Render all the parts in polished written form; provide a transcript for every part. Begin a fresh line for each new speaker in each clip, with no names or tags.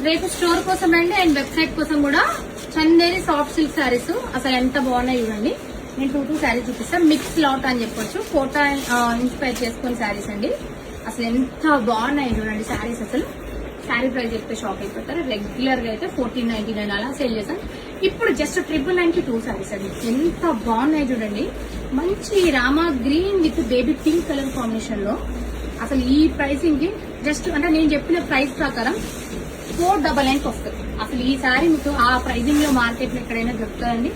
రేపు స్టోర్ కోసం అండి అండ్ వెబ్సైట్ కోసం కూడా చందేరి సాఫ్ట్ సిల్క్ శారీస్ అసలు ఎంత బాగున్నాయి చూడండి. నేను 2 శారీస్ చూపిస్తాను. మిక్స్ లాట్ అని చెప్పొచ్చు. కోటా ఇన్స్పైర్ చేసుకుని శారీస్ అండి. అసలు ఎంత బాగున్నాయి చూడండి శారీస్. అసలు శారీ ప్రైస్ చెప్తే షాక్ అయిపోతారు. రెగ్యులర్ గా అయితే 1499 అలా సేల్ చేశాను. ఇప్పుడు జస్ట్ 999కి 2 శారీస్ అండి. ఎంత బాగున్నాయి చూడండి. మంచి Rama green with baby pink colour combination లో అసలు ఈ ప్రైసింగ్ కి జస్ట్ అంటే నేను చెప్పిన ప్రైస్ ప్రకారం 499కి వస్తుంది. అసలు ఈ శారీ మీకు ఆ ప్రైసింగ్ లో మార్కెట్ లో ఎక్కడైనా దొరుకుతుందండి.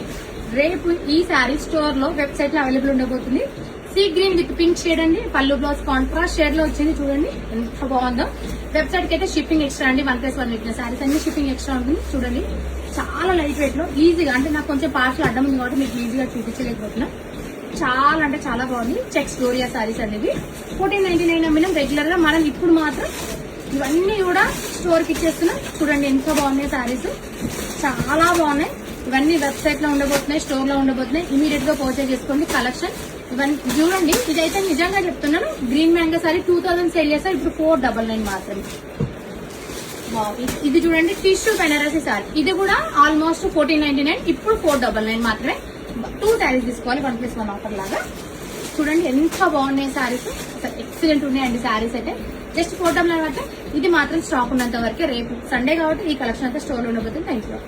రేపు ఈ శారీ స్టోర్ లో వెబ్సైట్ లో అవైలబుల్ ఉండబోతుంది. Sea green with pink shade అండి. పళ్ళు బ్లౌజ్ కాంట్రాస్ట్ షేడ్ లో వచ్చింది చూడండి ఎంత బాగుందో. వెబ్సైట్ కి అయితే షిప్పింగ్ ఎక్స్ట్రా అండి. 1+1 పెట్టిన శారీస్ అన్ని షిప్పింగ్ ఎక్స్ట్రా ఉంటుంది చూడండి. చాలా లైట్ వెయిట్ లో ఈజీగా అంటే నాకు కొంచెం పార్సల్ అడ్డం ఉంది కాబట్టి మీకు ఈజీగా చూపించలేకపోతున్నా. చాలా అంటే చాలా బాగుంది. చెక్స్ డోరియా శారీస్ అనేది 1499 అమ్మినాం రెగ్యులర్ గా. మనం ఇప్పుడు మాత్రం ఇవన్నీ కూడా స్టోర్ కి ఇచ్చేస్తున్నాం చూడండి ఎంత బాగున్నాయి శారీస్. చాలా బాగున్నాయి. ఇవన్నీ వెబ్సైట్ లో ఉండబోతున్నాయి, స్టోర్ లో ఉండబోతున్నాయి. ఇమీడియట్ గా పర్చేజ్ చేసుకోండి. కలెక్షన్ ఇవన్నీ చూడండి. ఇదైతే నిజంగా చెప్తున్నాను. గ్రీన్ మ్యాంగో సారీ 2000 సేల్ చేస్తారు. ఇప్పుడు 499 మాత్రమే. ఇది చూడండి టిష్యూ బెనారసీ సారీ. ఇది కూడా ఆల్మోస్ట్ 1499. ఇప్పుడు 499 మాత్రమే. 2 శారీస్ తీసుకోవాలి 1+1 ఆఫర్ లాగా. చూడండి ఎంత బాగున్నాయి శారీస్. అసలు ఎక్సలెంట్ ఉన్నాయండి శారీస్ అయితే. జస్ట్ 499 అంటే ఇది మాత్రం స్టాక్ ఉన్నంత వరకే. రేపు సండే కాబట్టి ఈ కలెక్షన్ అయితే స్టోర్ లో ఉండబోతుంది. Thank you.